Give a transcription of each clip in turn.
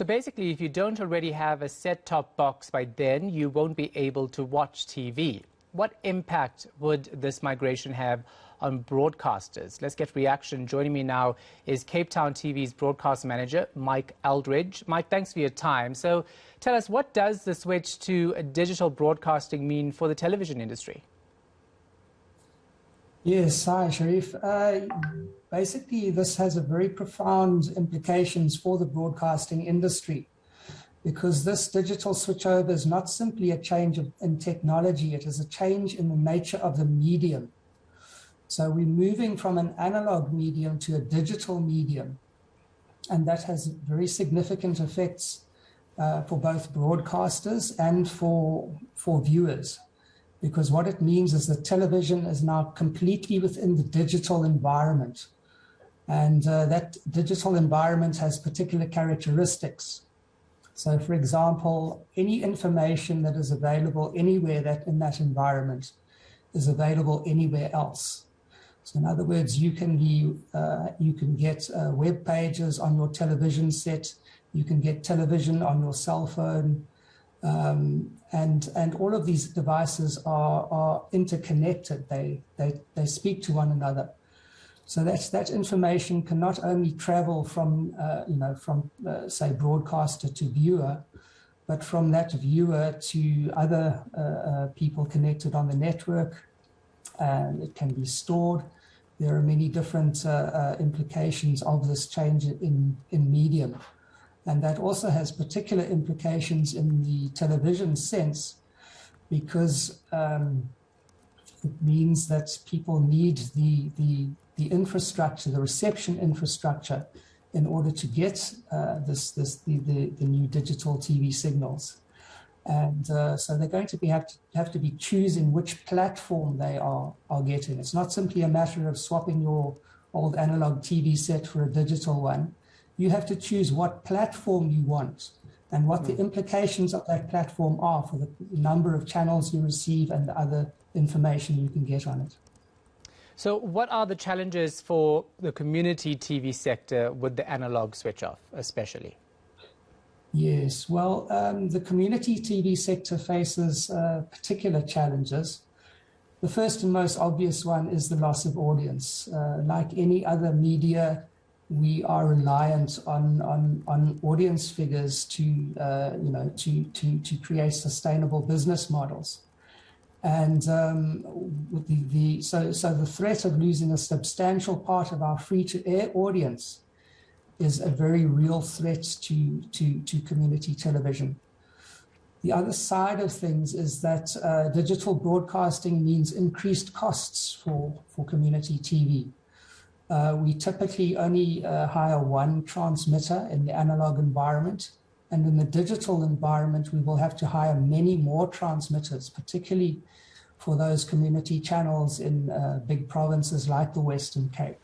So basically, if you don't already have a set-top box by then, you won't be able to watch TV. What impact would this migration have on broadcasters? Let's get reaction. Joining me now is Cape Town TV's broadcast manager, Mike Aldridge. Mike, thanks for your time. So tell us, what does the switch to digital broadcasting mean for the television industry? Yes, hi, Sharif. Basically, this has a very profound implications for the broadcasting industry, because this digital switchover is not simply a change in technology, it is a change in the nature of the medium. So we're moving from an analog medium to a digital medium, and that has very significant effects for both broadcasters and for viewers. Because what it means is that television is now completely within the digital environment. And that digital environment has particular characteristics. So, for example, any information that is available anywhere in that environment is available anywhere else. So, in other words, you can get web pages on your television set, you can get television on your cell phone, and all of these devices are interconnected. They speak to one another. So that information can not only travel from say broadcaster to viewer, but from that viewer to other people connected on the network, and it can be stored. There are many different implications of this change in medium. And that also has particular implications in the television sense, because it means that people need the infrastructure, the reception infrastructure, in order to get the new digital TV signals. And so they're going to have to be choosing which platform they are getting. It's not simply a matter of swapping your old analog TV set for a digital one. You have to choose what platform you want and what the implications of that platform are for the number of channels you receive and the other information you can get on it. So what are the challenges for the community TV sector with the analog switch off, especially? Yes, well, the community TV sector faces particular challenges. The first and most obvious one is the loss of audience. Like any other media, we are reliant on audience figures to create sustainable business models. And so the threat of losing a substantial part of our free-to-air audience is a very real threat to community television. The other side of things is that digital broadcasting means increased costs for community TV. We typically only hire one transmitter in the analog environment, and in the digital environment, we will have to hire many more transmitters, particularly for those community channels in big provinces like the Western Cape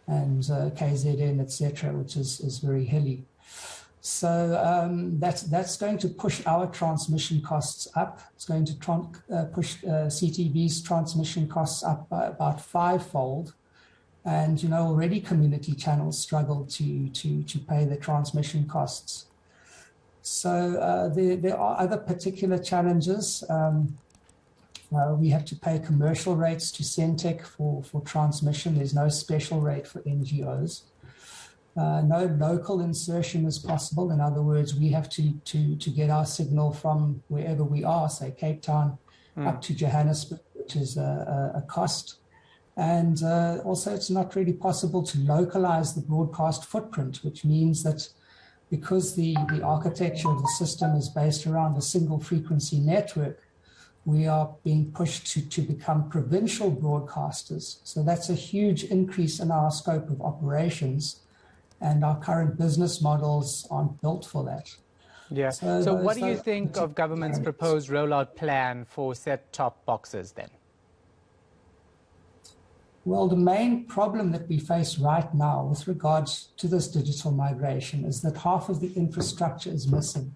and KZN, etc., which is very hilly. So that's going to push our transmission costs up. It's going to push CTV's transmission costs up by about fivefold. And, already community channels struggle to pay the transmission costs. So there are other particular challenges. We have to pay commercial rates to Centec for transmission. There's no special rate for NGOs. No local insertion is possible. In other words, we have to get our signal from wherever we are, say Cape Town, up to Johannesburg, which is a cost. And also, it's not really possible to localize the broadcast footprint, which means that because the architecture of the system is based around a single frequency network, we are being pushed to become provincial broadcasters. So that's a huge increase in our scope of operations, and our current business models aren't built for that. Yeah. So what do you think of government's proposed rollout plan for set-top boxes then? Well, the main problem that we face right now with regards to this digital migration is that half of the infrastructure is missing.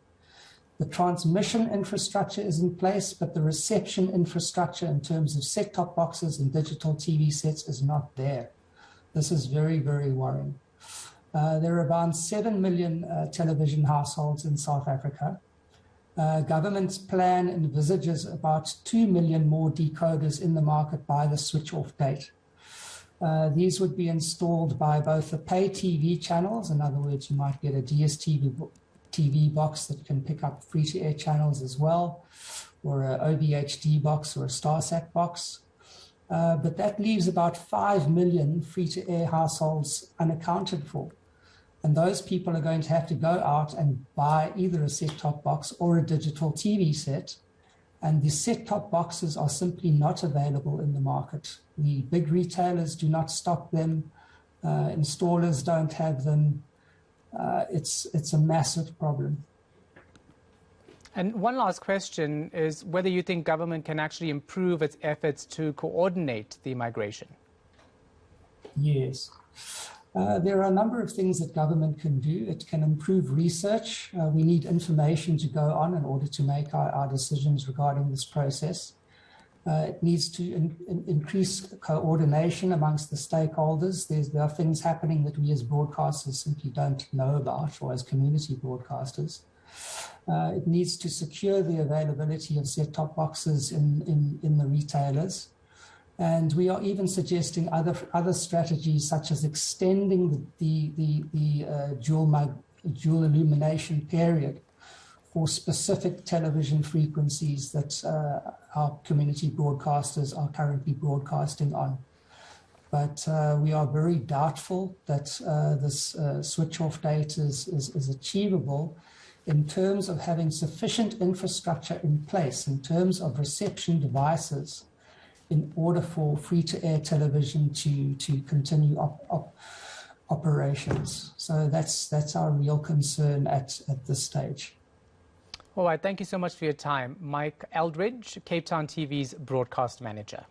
The transmission infrastructure is in place, but the reception infrastructure in terms of set-top boxes and digital TV sets is not there. This is very, very worrying. There are around 7 million television households in South Africa. Government's plan envisages about 2 million more decoders in the market by the switch-off date. These would be installed by both the pay TV channels. In other words, you might get a DSTV TV box that can pick up free-to-air channels as well, or an OBHD box or a StarSat box. But that leaves about 5 million free-to-air households unaccounted for. And those people are going to have to go out and buy either a set-top box or a digital TV set. And the set-top boxes are simply not available in the market. The big retailers do not stock them. Installers don't have them. It's a massive problem. And one last question is whether you think government can actually improve its efforts to coordinate the migration. Yes. There are a number of things that government can do. It can improve research. We need information to go on in order to make our decisions regarding this process. It needs to increase coordination amongst the stakeholders. There are things happening that we as broadcasters simply don't know about, or as community broadcasters. It needs to secure the availability of set-top boxes in the retailers. And we are even suggesting other strategies, such as extending the dual illumination period for specific television frequencies that our community broadcasters are currently broadcasting on. But we are very doubtful that this switch-off date is achievable in terms of having sufficient infrastructure in place, in terms of reception devices, in order for free-to-air television to continue operations. So that's our real concern at this stage. All right, thank you so much for your time. Mike Aldridge, Cape Town TV's broadcast manager.